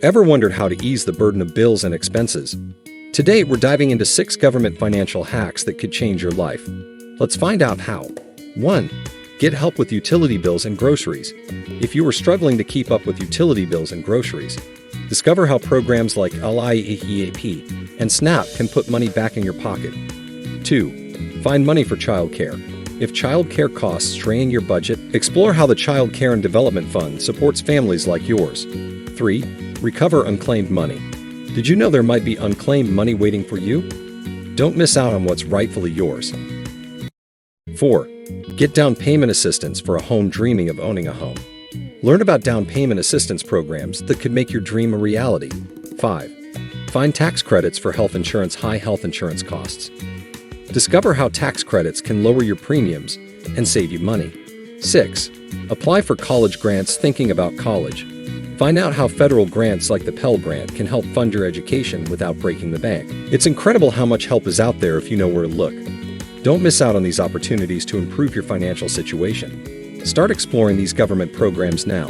Ever wondered how to ease the burden of bills and expenses? Today, we're diving into 6 government financial hacks that could change your life. Let's find out how. 1. Get help with utility bills and groceries. If you are struggling to keep up with utility bills and groceries, discover how programs like alap and SNAP can put money back in your pocket. 2. Find money for childcare. If childcare costs strain your budget, explore how the Child Care and Development Fund supports families like yours. 3. Recover unclaimed money. Did you know there might be unclaimed money waiting for you? Don't miss out on what's rightfully yours. 4. Get down payment assistance for a home dreaming of owning a home. Learn about down payment assistance programs that could make your dream a reality. 5. Find tax credits for high health insurance costs. Discover how tax credits can lower your premiums and save you money. 6. Apply for college grants thinking about college. Find out how federal grants like the Pell Grant can help fund your education without breaking the bank. It's incredible how much help is out there if you know where to look. Don't miss out on these opportunities to improve your financial situation. Start exploring these government programs now.